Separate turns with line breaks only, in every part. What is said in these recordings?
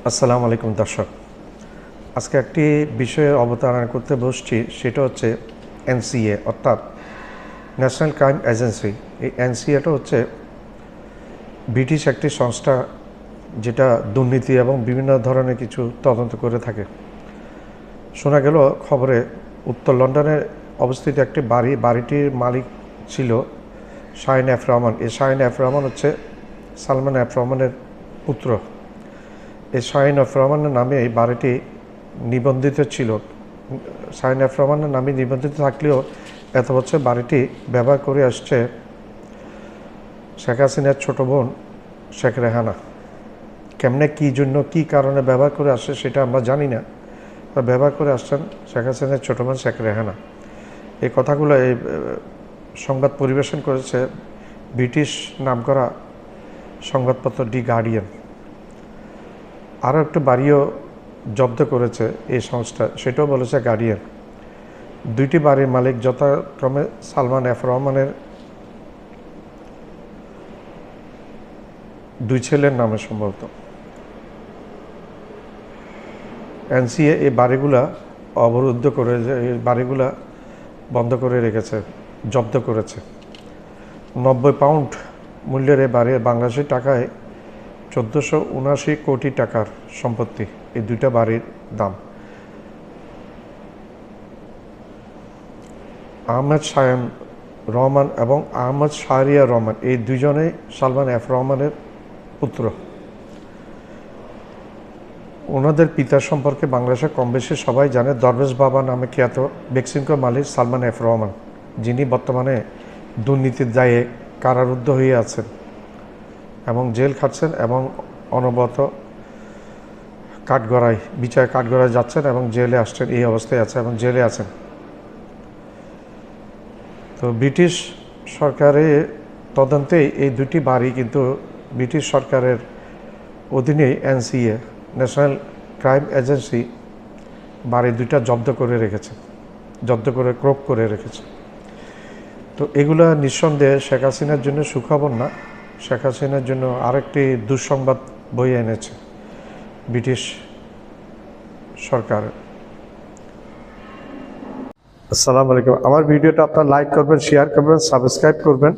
আসসালামু আলাইকুম দর্শক, আজকে একটি বিষয়ে অবতারণা করতে বসছি। সেটা হচ্ছে এনসিএ অর্থাৎ ন্যাশনাল ক্রাইম এজেন্সি। এই এনসিএটা হচ্ছে ব্রিটিশ একটি সংস্থা যেটা দুর্নীতি এবং বিভিন্ন ধরনের কিছু তদন্ত করে থাকে। শোনা গেল খবরে উত্তর লন্ডনে অবস্থিত একটি বাড়িটির মালিক ছিল শাহিন এফ রহমান। এই শাহিন এফ রহমান হচ্ছে সালমান এফ রহমানের পুত্র। এই শাহিন এফ রহমানের নামে এই বাড়িটি নিবন্ধিত ছিল। শাহিন এফ রহমানের নামে নিবন্ধিত থাকলেও এত বছর বাড়িটি ব্যবহার করে আসছে শেখ হাসিনার ছোট বোন শেখ রেহানা। কেমনে, কী জন্য, কী কারণে ব্যবহার করে আসছে সেটা আমরা জানি না, বা ব্যবহার করে আসছেন শেখ হাসিনার ছোট বোন শেখ রেহানা। এই কথাগুলো এই সংবাদ পরিবেশন করেছে ব্রিটিশ নামকরা সংবাদপত্র দি গার্ডিয়ান। আরও একটু বাড়িও জব্দ করেছে এই সংস্থা, সেটাও বলেছে গার্ডিয়ান। দুইটি বাড়ির মালিক যথাক্রমে সালমান এফ রহমানের দুই ছেলের নামে সম্ভবত। এনসিএ এই বাড়িগুলা অবরুদ্ধ করে, এই বাড়িগুলা বন্ধ করে রেখেছে, জব্দ করেছে। 90 পাউন্ড মূল্যের এই বাড়ি বাংলাদেশের টাকায় 1479 কোটি টাকার সম্পত্তি এই দুইটা বাড়ির দাম। আহমেদ শায়ান রহমান এবং আহমদ শাহরিয়ার রহমান এই দুজনেই সালমান এফ রহমানের পুত্র। ওনাদের পিতার সম্পর্কে বাংলাদেশে কম বেশি সবাই জানে। দরবেশ বাবা নামে খ্যাত বেক্সিমকো মালিক সালমান এফ রহমান, যিনি বর্তমানে দুর্নীতির দায়ে কারারুদ্ধ হয়ে আছেন এবং জেল খাটছেন এবং অনবরত কাঠগড়ায়, বিচার কাঠগড়ায় যাচ্ছেন এবং জেলে আসছেন, এই অবস্থায় আছে এবং জেলে আছেন। তো ব্রিটিশ সরকারের তদন্তে এই দুটি বাড়ি কিন্তু ব্রিটিশ সরকারের অধীনেই এনসিএ ন্যাশনাল ক্রাইম এজেন্সি বাড়ি দুইটা জব্দ করে রেখেছে, জব্দ করে ক্রোপ করে রেখেছে। তো এগুলো নিঃসন্দেহে শেখ হাসিনার জন্য সুখবর না, শেখ হাসিনার জন্য আরেকটি দুঃসংবাদ বয়ে এনেছে ব্রিটিশ সরকার। আসসালামু আলাইকুম। আমার ভিডিওটা আপনার লাইক করবেন, শেয়ার করবেন, সাবস্ক্রাইব করবেন।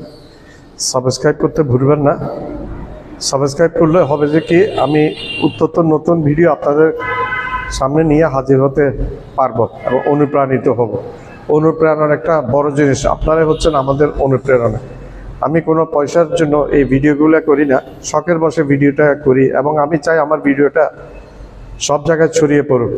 সাবস্ক্রাইব করতে ভুলবেন না। সাবস্ক্রাইব করলে হবে যে কি, আমি উত্তর নতুন ভিডিও আপনাদের সামনে নিয়ে হাজির হতে পারবো এবং অনুপ্রাণিত হব। অনুপ্রেরণার একটা বড় জিনিস আপনারাই হচ্ছেন আমাদের অনুপ্রেরণা। আমি কোনো পয়সার জন্য এই ভিডিওগুলো করি না, শখের বসে ভিডিওটা করি এবং আমি চাই আমার ভিডিওটা সব জায়গায় ছড়িয়ে পড়ুক।